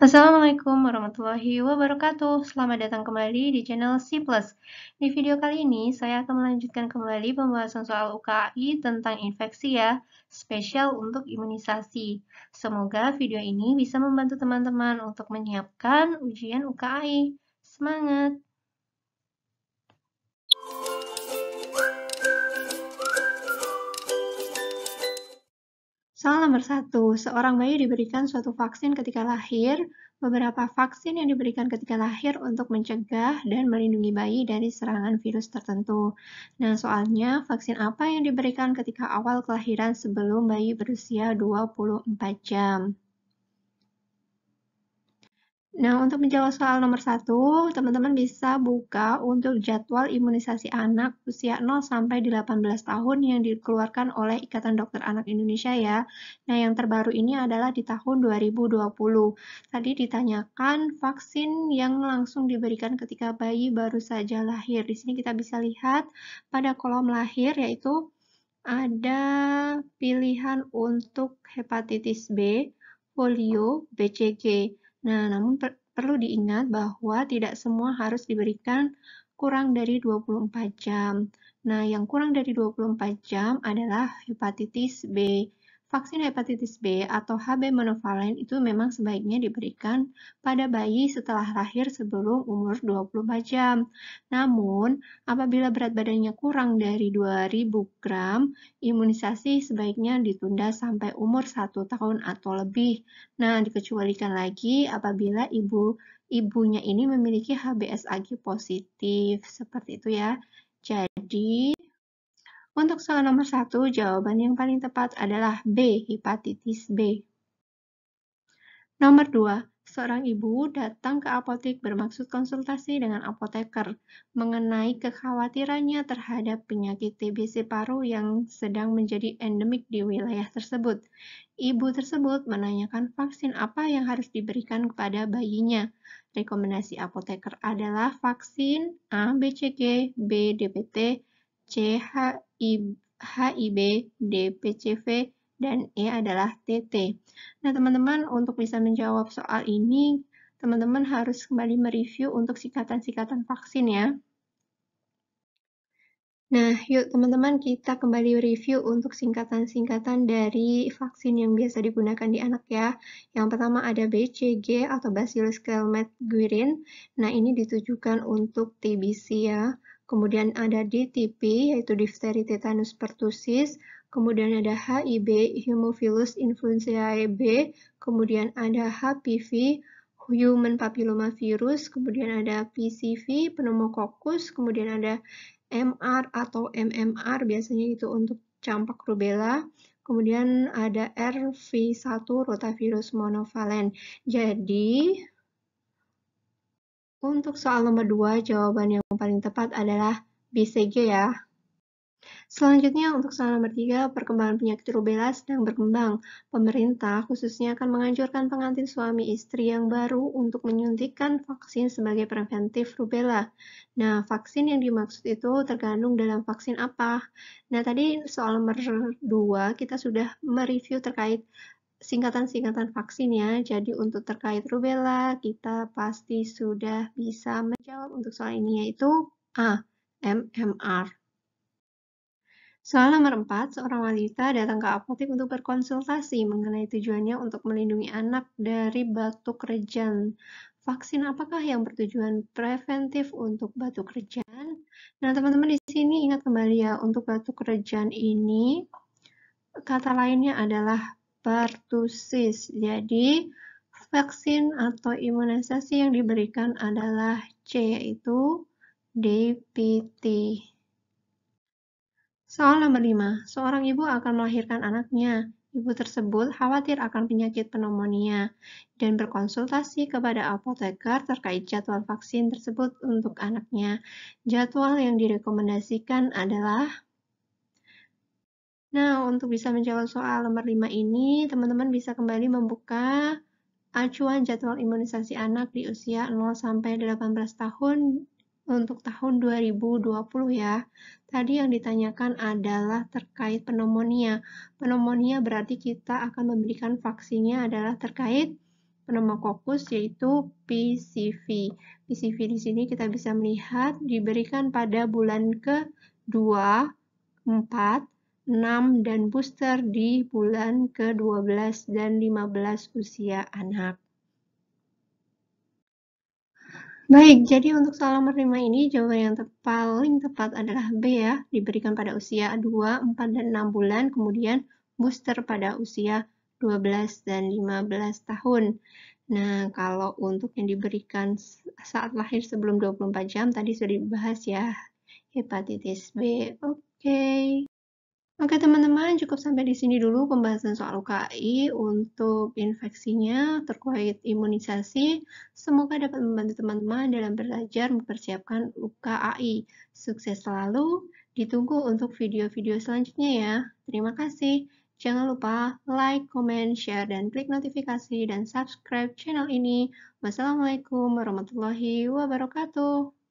Assalamualaikum warahmatullahi wabarakatuh. Selamat datang kembali di channel C+. Di video kali ini, saya akan melanjutkan kembali pembahasan soal UKAI tentang infeksi ya, spesial untuk imunisasi. Semoga video ini bisa membantu teman-teman untuk menyiapkan ujian UKAI. Semangat! Soal nomor 1, seorang bayi diberikan suatu vaksin ketika lahir. Beberapa vaksin yang diberikan ketika lahir untuk mencegah dan melindungi bayi dari serangan virus tertentu. Nah, soalnya vaksin apa yang diberikan ketika awal kelahiran sebelum bayi berusia 24 jam? Nah, untuk menjawab soal nomor 1, teman-teman bisa buka untuk jadwal imunisasi anak usia 0 sampai 18 tahun yang dikeluarkan oleh Ikatan Dokter Anak Indonesia ya. Nah, yang terbaru ini adalah di tahun 2020. Tadi ditanyakan vaksin yang langsung diberikan ketika bayi baru saja lahir. Di sini kita bisa lihat pada kolom lahir yaitu ada pilihan untuk hepatitis B, polio, BCG. Nah, namun perlu diingat bahwa tidak semua harus diberikan kurang dari 24 jam. Nah, yang kurang dari 24 jam adalah hepatitis B. Vaksin hepatitis B atau HB monovalent itu memang sebaiknya diberikan pada bayi setelah lahir sebelum umur 24 jam. Namun, apabila berat badannya kurang dari 2000 gram, imunisasi sebaiknya ditunda sampai umur 1 tahun atau lebih. Nah, dikecualikan lagi apabila ibunya ini memiliki HBsAg positif. Seperti itu ya. Jadi, untuk soal nomor 1, jawaban yang paling tepat adalah B, hepatitis B. Nomor 2, seorang ibu datang ke apotek bermaksud konsultasi dengan apoteker mengenai kekhawatirannya terhadap penyakit TBC paru yang sedang menjadi endemik di wilayah tersebut. Ibu tersebut menanyakan vaksin apa yang harus diberikan kepada bayinya. Rekomendasi apoteker adalah vaksin A, BCG, B, DPT, C, HIV, D, PCV, dan E adalah TT. Nah, teman-teman, untuk bisa menjawab soal ini, teman-teman harus kembali mereview untuk singkatan-singkatan vaksin ya. Nah, yuk teman-teman kita kembali review untuk singkatan-singkatan dari vaksin yang biasa digunakan di anak ya. Yang pertama ada BCG atau Bacillus Calmette-Guerin. Nah, ini ditujukan untuk TBC ya. Kemudian ada DTP yaitu difteri tetanus pertussis. Kemudian ada HIB, Haemophilus influenzae B. Kemudian ada HPV, Human Papillomavirus. Kemudian ada PCV, Pneumococcus. Kemudian ada MR atau MMR, biasanya itu untuk campak rubella. Kemudian ada RV1 rotavirus monovalent. Jadi, untuk soal nomor 2, jawaban yang paling tepat adalah BCG ya. Selanjutnya, untuk soal nomor 3, perkembangan penyakit rubella sedang berkembang. Pemerintah khususnya akan menganjurkan pengantin suami istri yang baru untuk menyuntikkan vaksin sebagai preventif rubella. Nah, vaksin yang dimaksud itu terkandung dalam vaksin apa? Nah, tadi soal nomor 2, kita sudah mereview terkait singkatan-singkatan vaksin ya. Jadi untuk terkait rubella, kita pasti sudah bisa menjawab untuk soal ini, yaitu A, MMR. Soal nomor 4, seorang wanita datang ke apotek untuk berkonsultasi mengenai tujuannya untuk melindungi anak dari batuk rejan. Vaksin apakah yang bertujuan preventif untuk batuk rejan? Nah, teman-teman di sini ingat kembali ya, untuk batuk rejan ini kata lainnya adalah pertussis. Jadi, vaksin atau imunisasi yang diberikan adalah C, yaitu DPT. Soal nomor 5. Seorang ibu akan melahirkan anaknya. Ibu tersebut khawatir akan penyakit pneumonia dan berkonsultasi kepada apoteker terkait jadwal vaksin tersebut untuk anaknya. Jadwal yang direkomendasikan adalah... Nah, untuk bisa menjawab soal nomor 5 ini, teman-teman bisa kembali membuka acuan jadwal imunisasi anak di usia 0 sampai 18 tahun untuk tahun 2020 ya. Tadi yang ditanyakan adalah terkait pneumonia. Pneumonia berarti kita akan memberikan vaksinnya adalah terkait pneumococcus yaitu PCV. PCV di sini kita bisa melihat diberikan pada bulan ke-2, 4, 6, dan booster di bulan ke-12 dan 15 usia anak. Baik, jadi untuk soal nomor 5 ini jawaban yang paling tepat adalah B ya, diberikan pada usia 2, 4, dan 6 bulan, kemudian booster pada usia 12 dan 15 tahun. Nah, kalau untuk yang diberikan saat lahir sebelum 24 jam, tadi sudah dibahas ya, hepatitis B. Oke teman-teman, cukup sampai di sini dulu pembahasan soal UKI untuk infeksinya terkait imunisasi. Semoga dapat membantu teman-teman dalam belajar mempersiapkan UKAI. Sukses selalu, ditunggu untuk video-video selanjutnya ya. Terima kasih. Jangan lupa like, comment, share, dan klik notifikasi dan subscribe channel ini. Wassalamualaikum warahmatullahi wabarakatuh.